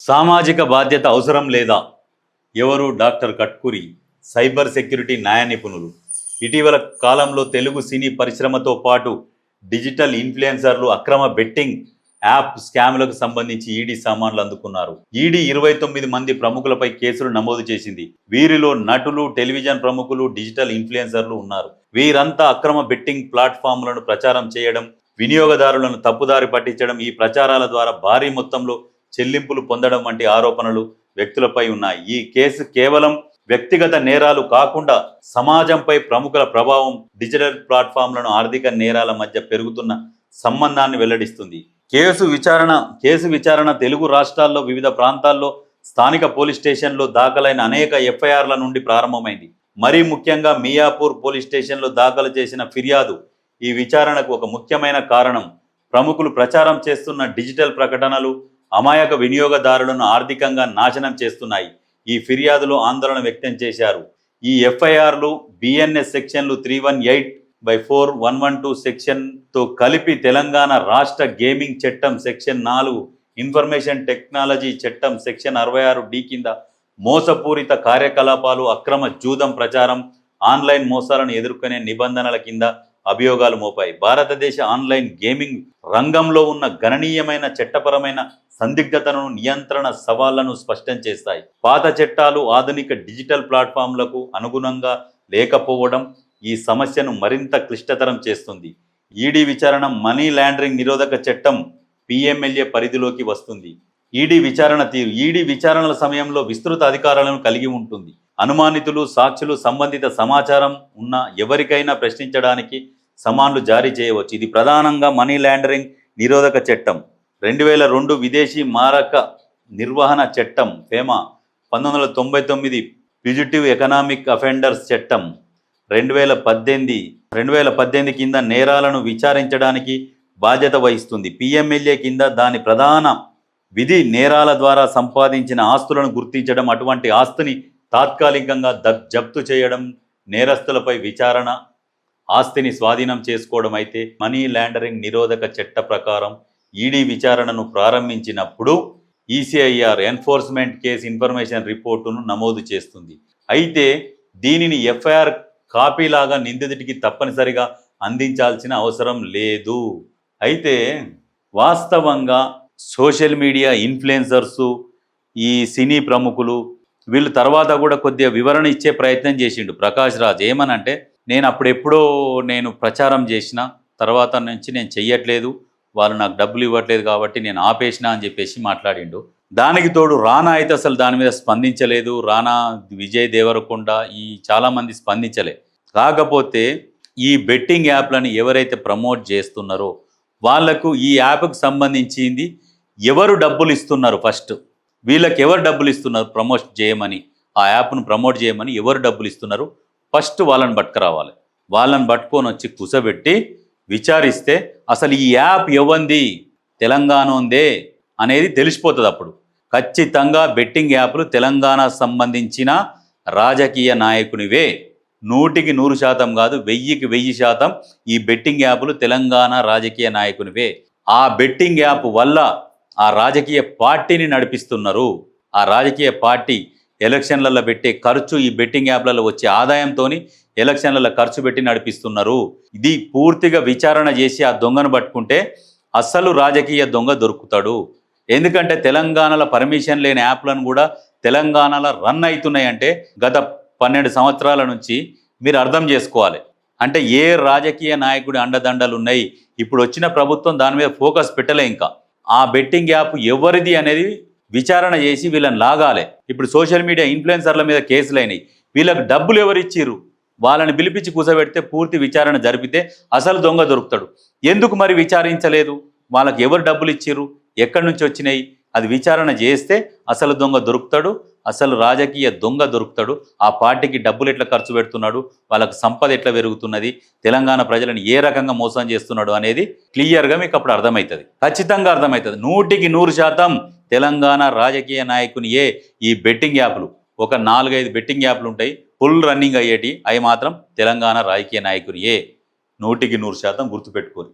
సామాజిక బాధ్యత అవసరం లేదా? ఎవరు? డాక్టర్ కట్కూరి, సైబర్ సెక్యూరిటీ న్యాయ నిపుణులు. ఇటీవల కాలంలో తెలుగు సినీ పరిశ్రమతో పాటు డిజిటల్ ఇన్ఫ్లుయెన్సర్లు అక్రమ బెట్టింగ్ యాప్ స్కామ్లకు సంబంధించి ఈడీ సామాన్లు అందుకున్నారు. ఈడీ 29 మంది ప్రముఖులపై కేసులు నమోదు చేసింది. వీరిలో నటులు, టెలివిజన్ ప్రముఖులు, డిజిటల్ ఇన్ఫ్లుయెన్సర్లు ఉన్నారు. వీరంతా అక్రమ బెట్టింగ్ ప్లాట్ఫామ్లను ప్రచారం చేయడం, వినియోగదారులను తప్పుదారి పట్టించడం, ఈ ప్రచారాల ద్వారా భారీ మొత్తంలో చెల్లింపులు పొందడం వంటి ఆరోపణలు వ్యక్తులపై ఉన్నాయి. ఈ కేసు కేవలం వ్యక్తిగత నేరాలు కాకుండా సమాజంపై ప్రముఖుల ప్రభావం, డిజిటల్ ప్లాట్ఫామ్లను ఆర్థిక నేరాల మధ్య పెరుగుతున్న సంబంధాన్ని వెల్లడిస్తుంది. కేసు విచారణ తెలుగు రాష్ట్రాల్లో వివిధ ప్రాంతాల్లో స్థానిక పోలీస్ స్టేషన్లో దాఖలైన అనేక ఎఫ్ఐఆర్ల నుండి ప్రారంభమైంది. మరీ ముఖ్యంగా మియాపూర్ పోలీస్ స్టేషన్లో దాఖలు చేసిన ఫిర్యాదు ఈ విచారణకు ఒక ముఖ్యమైన కారణం. ప్రముఖులు ప్రచారం చేస్తున్న డిజిటల్ ప్రకటనలు అమాయక వినియోగదారులను ఆర్థికంగా నాశనం చేస్తున్నాయి. ఈ ఫిర్యాదులో ఆందోళన వ్యక్తం చేశారు. ఈ ఎఫ్ఐఆర్లు బిఎన్ఎస్ సెక్షన్లు 318/4, 112 సెక్షన్తో కలిపి తెలంగాణ రాష్ట్ర గేమింగ్ చట్టం సెక్షన్ 4, ఇన్ఫర్మేషన్ టెక్నాలజీ చట్టం సెక్షన్ 66D కింద మోసపూరిత కార్యకలాపాలు, అక్రమ జూదం ప్రచారం, ఆన్లైన్ మోసాలను ఎదుర్కొనే నిబంధనల కింద అభియోగాలు మోపాయి. భారతదేశ ఆన్లైన్ గేమింగ్ రంగంలో ఉన్న గణనీయమైన చట్టపరమైన సందిగ్ధతను, నియంత్రణ సవాళ్లను స్పష్టం చేస్తాయి. పాత చట్టాలు ఆధునిక డిజిటల్ ప్లాట్ఫామ్లకు అనుగుణంగా లేకపోవడం ఈ సమస్యను మరింత క్లిష్టతరం చేస్తుంది. ఈడీ విచారణ మనీ లాండరింగ్ నిరోధక చట్టం PMLA పరిధిలోకి వస్తుంది. ఈడీ విచారణ తీరు. ఈడీ విచారణల సమయంలో విస్తృత అధికారాలను కలిగి ఉంటుంది. అనుమానితులు, సాక్షులు, సంబంధిత సమాచారం ఉన్న ఎవరికైనా ప్రశ్నించడానికి సమన్లు జారీ చేయవచ్చు. ఇది ప్రధానంగా మనీ లాండరింగ్ నిరోధక చట్టం, 2002 విదేశీ మారక నిర్వహణ చట్టం ఫేమా, 1999 ఫ్యూజిటివ్ ఎకనామిక్ అఫెండర్స్ చట్టం 2018 కింద నేరాలను విచారించడానికి బాధ్యత వహిస్తుంది. PMLA కింద దాని ప్రధాన విధి నేరాల ద్వారా సంపాదించిన ఆస్తులను గుర్తించడం, అటువంటి ఆస్తిని తాత్కాలికంగా జప్తు చేయడం, నేరస్తులపై విచారణ, ఆస్తిని స్వాధీనం చేసుకోవడం. అయితే మనీ లాండరింగ్ నిరోధక చట్ట ప్రకారం ఈడీ విచారణను ప్రారంభించినప్పుడు ECIR ఎన్ఫోర్స్మెంట్ కేస్ ఇన్ఫర్మేషన్ రిపోర్టును నమోదు చేస్తుంది. అయితే దీనిని FIR కాపీలాగా నిందితుడికి తప్పనిసరిగా అందించాల్సిన అవసరం లేదు. అయితే వాస్తవంగా సోషల్ మీడియా ఇన్ఫ్లుయెన్సర్సు, ఈ సినీ ప్రముఖులు, వీళ్ళు తర్వాత కూడా కొద్దిగా వివరణ ఇచ్చే ప్రయత్నం చేసిండు ప్రకాష్ రాజ్. ఏమనంటే, నేను అప్పుడెప్పుడో ప్రచారం చేసిన తర్వాత నుంచి నేను చెయ్యట్లేదు, వాళ్ళు నాకు డబ్బులు ఇవ్వట్లేదు కాబట్టి నేను ఆపేసిన అని చెప్పేసి మాట్లాడిండు. దానికి తోడు రానా అయితే అసలు దాని మీద స్పందించలేదు. రానా, విజయ్ దేవరకొండ ఈ చాలామంది స్పందించలే. కాకపోతే ఈ బెట్టింగ్ యాప్లను ఎవరైతే ప్రమోట్ చేస్తున్నారో వాళ్లకు ఈ యాప్కి సంబంధించింది ఎవరు డబ్బులు ఇస్తున్నారు, ఫస్ట్ వీళ్ళకి ఎవరు డబ్బులు ఇస్తున్నారు ప్రమోట్ చేయమని, ఆ యాప్ను ప్రమోట్ చేయమని ఎవరు డబ్బులు ఇస్తున్నారు ఫస్ట్ వాళ్ళని పట్టుకురావాలి. వాళ్ళని పట్టుకొని వచ్చి కుసబెట్టి విచారిస్తే అసలు ఈ యాప్ ఎవంది, తెలంగాణ ఉందే అనేది తెలిసిపోతుంది. అప్పుడు ఖచ్చితంగా బెట్టింగ్ యాప్లు తెలంగాణ సంబంధించిన రాజకీయ నాయకునివే. 100కి 100% కాదు, 1000కి 1000% ఈ బెట్టింగ్ యాప్లు తెలంగాణ రాజకీయ నాయకునివే. ఆ బెట్టింగ్ యాప్ వల్ల ఆ రాజకీయ పార్టీని నడిపిస్తున్నారు. ఆ రాజకీయ పార్టీ ఎలక్షన్లలో పెట్టే ఖర్చు, ఈ బెట్టింగ్ యాప్లలో వచ్చే ఆదాయంతో ఎలక్షన్లలో ఖర్చు పెట్టి నడిపిస్తున్నారు. ఇది పూర్తిగా విచారణ చేసి ఆ దొంగను పట్టుకుంటే అసలు రాజకీయ దొంగ దొరుకుతాడు. ఎందుకంటే తెలంగాణలో పర్మిషన్ లేని యాప్లను కూడా తెలంగాణలో రన్ అవుతున్నాయంటే గత 12 సంవత్సరాల నుంచి మీరు అర్థం చేసుకోవాలి. అంటే ఏ రాజకీయ నాయకుడి అండదండలు ఉన్నాయి. ఇప్పుడు వచ్చిన ప్రభుత్వం దాని మీద ఫోకస్ పెట్టలే. ఇంకా ఆ బెట్టింగ్ యాప్ ఎవరిది అనేది విచారణ చేసి వీళ్ళని లాగాలి. ఇప్పుడు సోషల్ మీడియా ఇన్ఫ్లుయెన్సర్ల మీద కేసులు అయినాయి. వీళ్ళకి డబ్బులు ఎవరు ఇచ్చిర్రు, వాళ్ళని పిలిపించి కూసబెడితే పూర్తి విచారణ జరిపితే అసలు దొంగ దొరుకుతాడు. ఎందుకు మరి విచారించలేదు? వాళ్ళకి ఎవరు డబ్బులు ఇచ్చిర్రు, ఎక్కడి నుంచి వచ్చినాయి, అది విచారణ చేస్తే అసలు దొంగ దొరుకుతాడు, అసలు రాజకీయ దొంగ దొరుకుతాడు. ఆ పార్టీకి డబ్బులు ఎట్లా ఖర్చు పెడుతున్నాడు, వాళ్ళకు సంపద ఎట్లా పెరుగుతున్నది, తెలంగాణ ప్రజలను ఏ రకంగా మోసం చేస్తున్నాడు అనేది క్లియర్గా మీకు అప్పుడు అర్థమవుతుంది. ఖచ్చితంగా అర్థమవుతుంది. 100కి 100% తెలంగాణ రాజకీయ నాయకునియే ఈ బెట్టింగ్ యాప్లు. ఒక 4-5 బెట్టింగ్ యాప్లు ఉంటాయి ఫుల్ రన్నింగ్ అయ్యేటి, అవి మాత్రం తెలంగాణ రాజకీయ నాయకునియే. 100కి 100% గుర్తుపెట్టుకోరు.